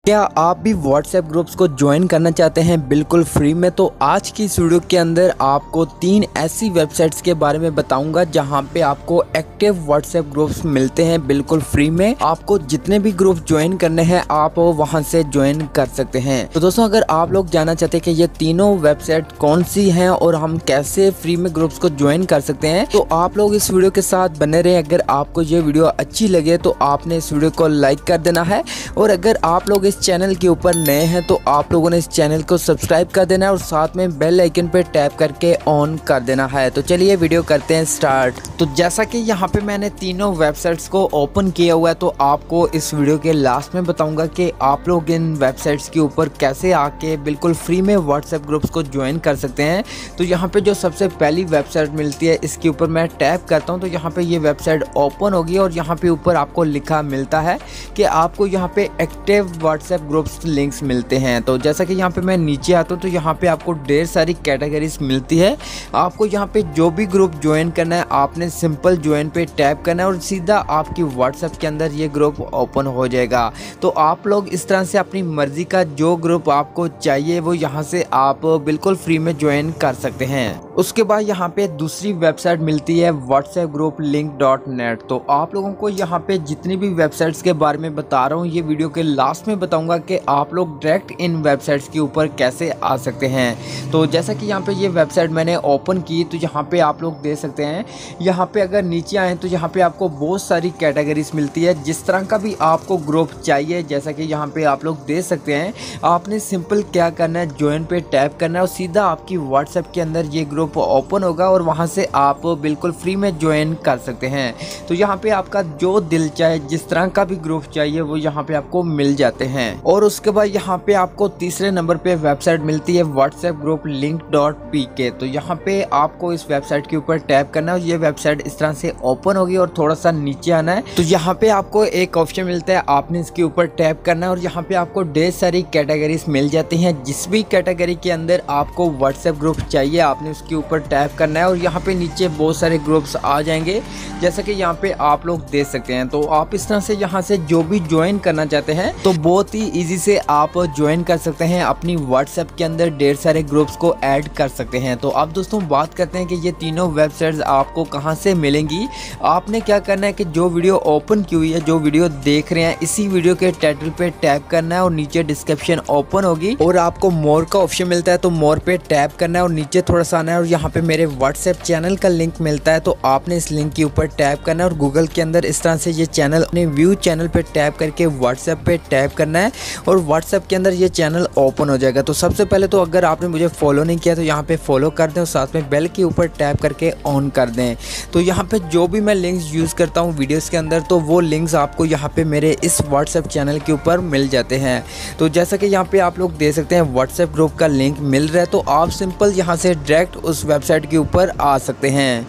क्या आप भी व्हाट्सएप ग्रुप्स को ज्वाइन करना चाहते हैं बिल्कुल फ्री में? तो आज की इस वीडियो के अंदर आपको 3 ऐसी वेबसाइट्स के बारे में बताऊंगा जहां पे आपको एक्टिव व्हाट्सएप ग्रुप्स मिलते हैं बिल्कुल फ्री में। आपको जितने भी ग्रुप ज्वाइन करने हैं आप वहां से ज्वाइन कर सकते हैं। तो दोस्तों, अगर आप लोग जानना चाहते हैं कि ये तीनों वेबसाइट कौन सी हैं और हम कैसे फ्री में ग्रुप्स को ज्वाइन कर सकते हैं, तो आप लोग इस वीडियो के साथ बने रहें। अगर आपको ये वीडियो अच्छी लगे तो आपने इस वीडियो को लाइक कर देना है, और अगर आप लोग इस चैनल के ऊपर नए हैं तो आप लोगों ने इस चैनल को सब्सक्राइब कर देना है और साथ में बेल आइकन पे टैप करके ऑन कर देना है। तो चलिए वीडियो करते हैं स्टार्ट। तो जैसा कि यहाँ पे मैंने तीनों वेबसाइट्स को ओपन किया हुआ है, तो आपको इस वीडियो के लास्ट में बताऊंगा कि आप लोग इन वेबसाइट्स के ऊपर कैसे आके बिल्कुल फ्री में व्हाट्सएप ग्रुप्स को ज्वाइन कर सकते हैं। तो यहाँ पे जो सबसे पहली वेबसाइट मिलती है, इसके ऊपर मैं टैप करता हूँ तो यहाँ पे ये वेबसाइट ओपन होगी और यहाँ पे ऊपर आपको लिखा मिलता है कि आपको यहाँ पे एक्टिव व्हाट्सएप ग्रुप्स लिंक्स मिलते हैं। तो जैसा कि यहाँ पे मैं नीचे आता हूँ तो यहाँ पे आपको ढेर सारी कैटेगरीज मिलती है। आपको यहाँ पे जो भी ग्रुप ज्वाइन करना है आपने सिंपल ज्वाइन पे टैप करना है और सीधा आपकी व्हाट्सएप के अंदर ये ग्रुप ओपन हो जाएगा। तो आप लोग इस तरह से अपनी मर्जी का जो ग्रुप आपको चाहिए वो यहाँ से आप बिल्कुल फ्री में ज्वाइन कर सकते हैं। उसके बाद यहाँ पे दूसरी वेबसाइट मिलती है whatsappgrouplink.net। तो आप लोगों को यहाँ पे जितनी भी वेबसाइट्स के बारे में बता रहा हूँ ये वीडियो के लास्ट में बताऊंगा कि आप लोग डायरेक्ट इन वेबसाइट्स के ऊपर कैसे आ सकते हैं। तो जैसा कि यहाँ पे ये वेबसाइट मैंने ओपन की तो यहाँ पे आप लोग देख सकते हैं, यहाँ पे अगर नीचे आए तो यहाँ पे आपको बहुत सारी कैटेगरीज मिलती है। जिस तरह का भी आपको ग्रुप चाहिए, जैसा कि यहाँ पे आप लोग देख सकते हैं, आपने सिंपल क्या करना है, ज्वाइन पे टैप करना है और सीधा आपकी व्हाट्सएप के अंदर ये ग्रुप ओपन होगा और वहाँ से आप बिल्कुल फ्री में ज्वाइन कर सकते हैं। तो यहाँ पे आपका जो दिल चाहे, जिस तरह का भी ग्रुप चाहिए वो यहाँ पे आपको मिल जाते हैं। और उसके बाद यहाँ पे आपको तीसरे नंबर पे वेबसाइट मिलती है whatsappgrouplink.pk। तो यहाँ पे आपको इस वेबसाइट के ऊपर टैप करना है। ये वेबसाइट इस तरह से ओपन होगी और थोड़ा सा नीचे आना है तो यहाँ पे आपको एक ऑप्शन मिलता है, आपने इसके ऊपर टैप करना है और यहाँ पे आपको ढेर सारी कैटेगरीज मिल जाती हैं। जिस भी कैटेगरी के अंदर आपको व्हाट्सएप ग्रुप चाहिए आपने उसके ऊपर टैप करना है और यहाँ पे नीचे बहुत सारे ग्रुप्स आ जाएंगे, जैसा कि यहाँ पे आप लोग देख सकते हैं। तो आप इस तरह से यहाँ से जो भी ज्वाइन करना चाहते हैं तो बहुत ही इजी से आप ज्वाइन कर सकते हैं। अपनी व्हाट्सएप के अंदर ढेर सारे ग्रुप्स को ऐड कर सकते हैं। तो अब दोस्तों बात करते हैं कि ये तीनों वेबसाइट्स आपको कहां से मिलेंगी। आपने क्या करना है कि जो वीडियो ओपन की हुई है, जो वीडियो देख रहे हैं, इसी वीडियो के टाइटल पे टैप करना है और नीचे डिस्क्रिप्शन ओपन होगी और आपको मोर का ऑप्शन मिलता है, तो मोर पे टैप करना है और नीचे थोड़ा सा आना है और यहाँ पे मेरे व्हाट्सएप चैनल का लिंक मिलता है। तो आपने इस लिंक के ऊपर टैप करना है और गूगल के अंदर इस तरह से ये चैनल अपने व्यू चैनल पे टैप करके व्हाट्सएप पे टैप करना है और व्हाट्सएप के अंदर ये चैनल ओपन हो जाएगा। तो सबसे पहले तो अगर आपने मुझे फॉलो नहीं किया तो यहाँ पे फॉलो कर दें और साथ में बेल के ऊपर टैप करके ऑन कर दें। तो यहाँ पे जो भी मैं लिंक्स यूज़ करता हूँ वीडियोस के अंदर, तो वो लिंक्स आपको यहाँ पे मेरे इस व्हाट्सएप चैनल के ऊपर मिल जाते हैं। तो जैसा कि यहाँ पे आप लोग देख सकते हैं व्हाट्सएप ग्रुप का लिंक मिल रहा है, तो आप सिंपल यहाँ से डायरेक्ट उस वेबसाइट के ऊपर आ सकते हैं।